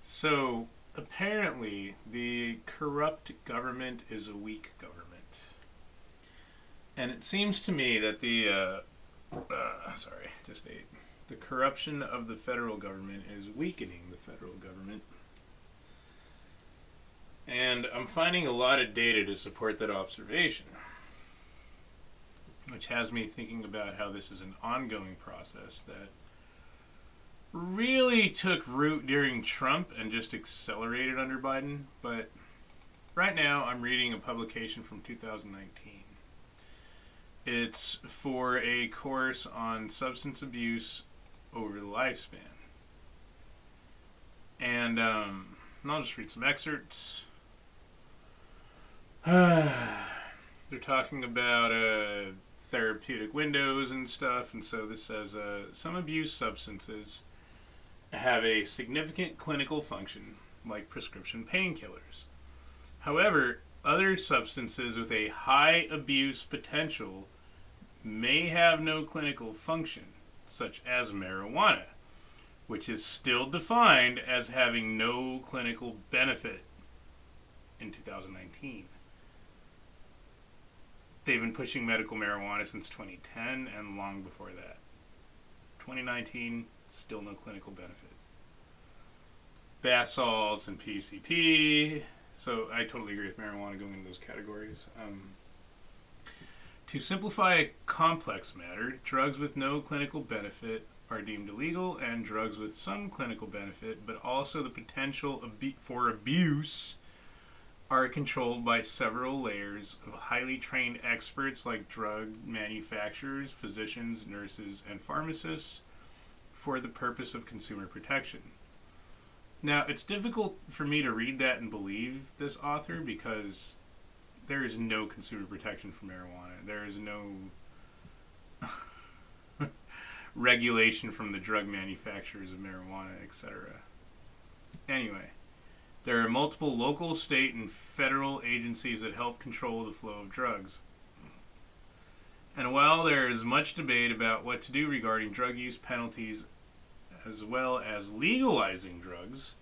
So apparently, the corrupt government is a weak government, and it seems to me that the corruption of the federal government is weakening the federal government, and I'm finding a lot of data to support that observation, which has me thinking about how this is an ongoing process that really took root during Trump and just accelerated under Biden. But right now, I'm reading a publication from 2019. It's for a course on substance abuse over the lifespan. And I'll just read some excerpts. They're talking about therapeutic windows and stuff, and so this says some abuse substances have a significant clinical function, like prescription painkillers. However, other substances with a high abuse potential may have no clinical function, such as marijuana, which is still defined as having no clinical benefit in 2019. They've been pushing medical marijuana since 2010 and long before that. 2019, still no clinical benefit. Bath salts and PCP. So I totally agree with marijuana going into those categories. To simplify a complex matter, drugs with no clinical benefit are deemed illegal, and drugs with some clinical benefit, but also the potential for abuse, are controlled by several layers of highly trained experts like drug manufacturers, physicians, nurses, and pharmacists for the purpose of consumer protection. Now, it's difficult for me to read that and believe this author because there is no consumer protection for marijuana. There is no regulation from the drug manufacturers of marijuana, etc. Anyway, there are multiple local, state, and federal agencies that help control the flow of drugs. And while there is much debate about what to do regarding drug use penalties as well as legalizing drugs,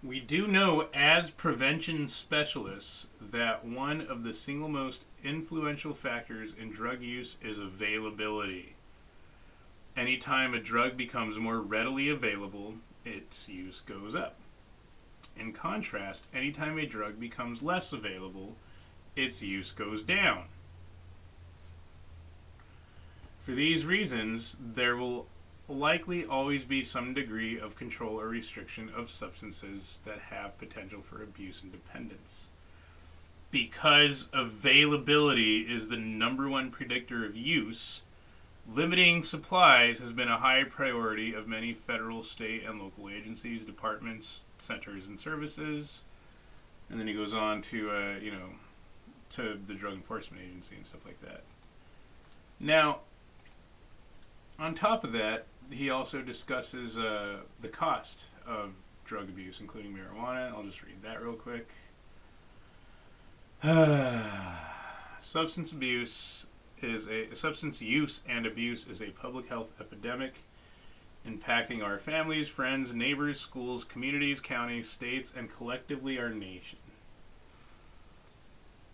we do know as prevention specialists that one of the single most influential factors in drug use is availability. Anytime a drug becomes more readily available, its use goes up. In contrast, anytime a drug becomes less available, its use goes down. For these reasons, there will likely always be some degree of control or restriction of substances that have potential for abuse and dependence. Because availability is the number one predictor of use, limiting supplies has been a high priority of many federal, state, and local agencies, departments, centers, and services. And then he goes on to, to the Drug Enforcement Agency and stuff like that. Now, on top of that, he also discusses the cost of drug abuse, including marijuana. I'll just read that real quick. Substance use and abuse is a public health epidemic impacting our families, friends, neighbors, schools, communities, counties, states, and collectively our nation.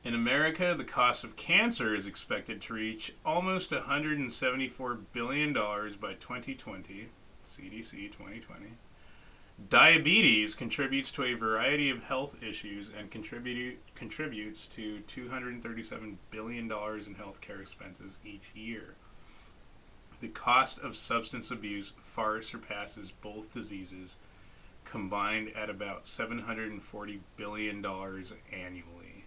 In America, the cost of cancer is expected to reach almost $174 billion by 2020, CDC 2020. Diabetes contributes to a variety of health issues and contributes to $237 billion in healthcare expenses each year. The cost of substance abuse far surpasses both diseases, combined at about $740 billion annually.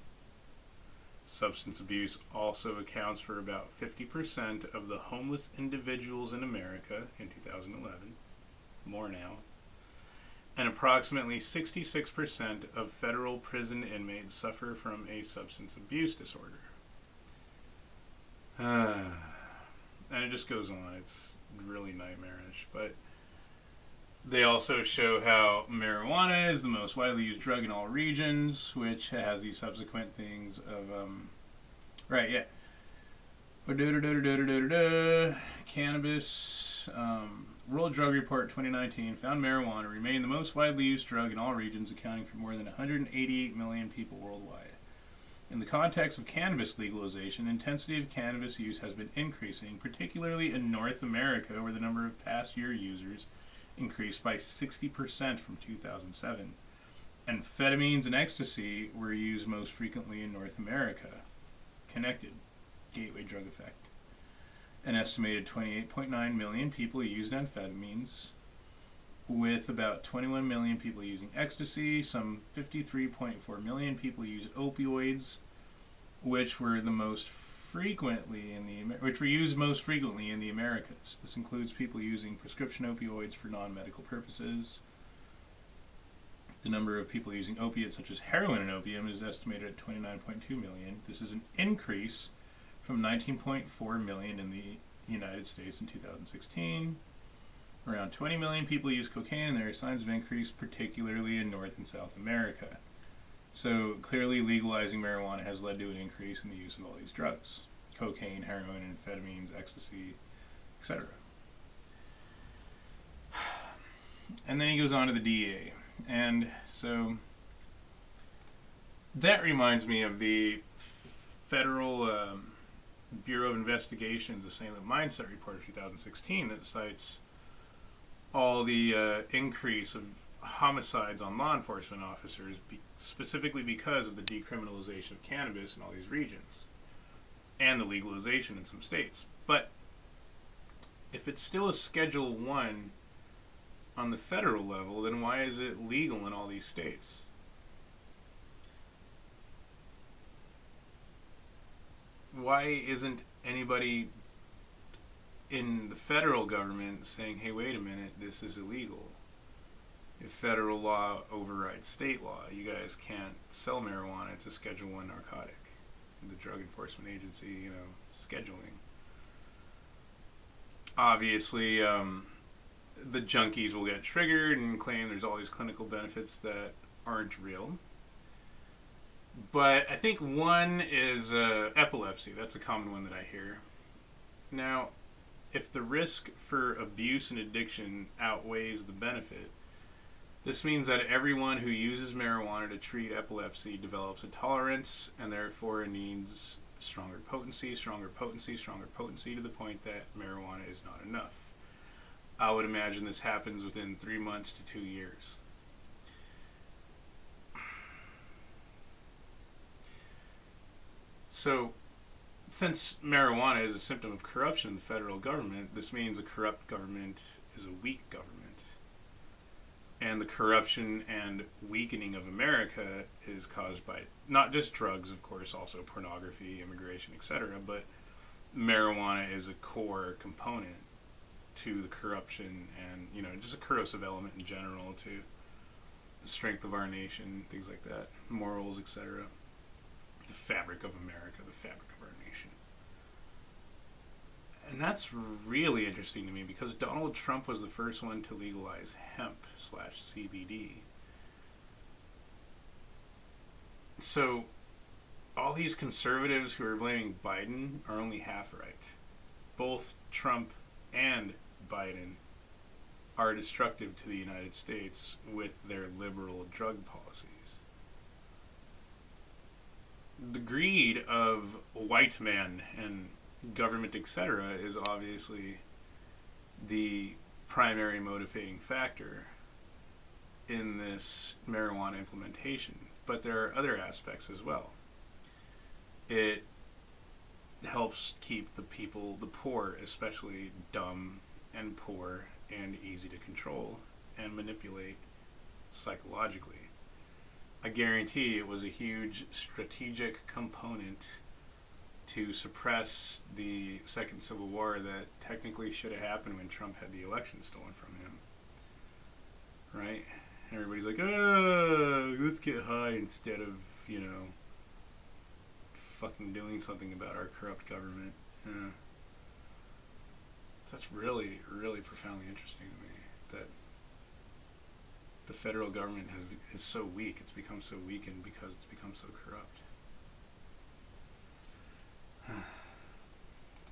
Substance abuse also accounts for about 50% of the homeless individuals in America in 2011, more now, and approximately 66% of federal prison inmates suffer from a substance abuse disorder. And it just goes on. It's really nightmarish. But they also show how marijuana is the most widely used drug in all regions, which has these subsequent things of, cannabis, World Drug Report 2019 found marijuana remained the most widely used drug in all regions, accounting for more than 188 million people worldwide. In the context of cannabis legalization, intensity of cannabis use has been increasing, particularly in North America, where the number of past year users increased by 60% from 2007. Amphetamines and ecstasy were used most frequently in North America. Connected. Gateway drug effect. An estimated 28.9 million people used amphetamines, with about 21 million people using ecstasy. Some 53.4 million people use opioids, which were used most frequently in the Americas. This includes people using prescription opioids for non-medical purposes. The number of people using opiates such as heroin and opium is estimated at 29.2 million. This is an increase from 19.4 million in the United States in 2016. Around 20 million people use cocaine, and there are signs of increase, particularly in North and South America. So clearly legalizing marijuana has led to an increase in the use of all these drugs. Cocaine, heroin, amphetamines, ecstasy, etc. And then he goes on to the DEA. And so that reminds me of the Federal Bureau of Investigation's Assailant Mindset Report of 2016 that cites all the increase of homicides on law enforcement officers specifically because of the decriminalization of cannabis in all these regions and the legalization in some states. But if it's still a Schedule 1 on the federal level, then why is it legal in all these states? Why isn't anybody in the federal government saying, hey, wait a minute, this is illegal? If federal law overrides state law, you guys can't sell marijuana. It's a Schedule 1 narcotic. The Drug Enforcement Agency, scheduling. Obviously, the junkies will get triggered and claim there's all these clinical benefits that aren't real. But I think one is epilepsy. That's a common one that I hear. Now, if the risk for abuse and addiction outweighs the benefit, this means that everyone who uses marijuana to treat epilepsy develops a tolerance and therefore needs stronger potency to the point that marijuana is not enough. I would imagine this happens within 3 months to 2 years. So, since marijuana is a symptom of corruption in the federal government, this means a corrupt government is a weak government. And the corruption and weakening of America is caused by not just drugs, of course, also pornography, immigration, etc., but marijuana is a core component to the corruption and, just a corrosive element in general to the strength of our nation, things like that, morals, etc. The fabric of America, the fabric of our nation. And that's really interesting to me because Donald Trump was the first one to legalize hemp/CBD. So all these conservatives who are blaming Biden are only half right. Both Trump and Biden are destructive to the United States with their liberal drug policies. The greed of white men and government, etc., is obviously the primary motivating factor in this marijuana implementation. But there are other aspects as well. It helps keep the people, the poor especially, dumb and poor and easy to control and manipulate psychologically. I guarantee it was a huge strategic component to suppress the Second Civil War that technically should have happened when Trump had the election stolen from him. Right? And everybody's like, let's get high instead of, fucking doing something about our corrupt government. That's really, really profoundly interesting to me that the federal government is so weak. It's become so weakened because it's become so corrupt.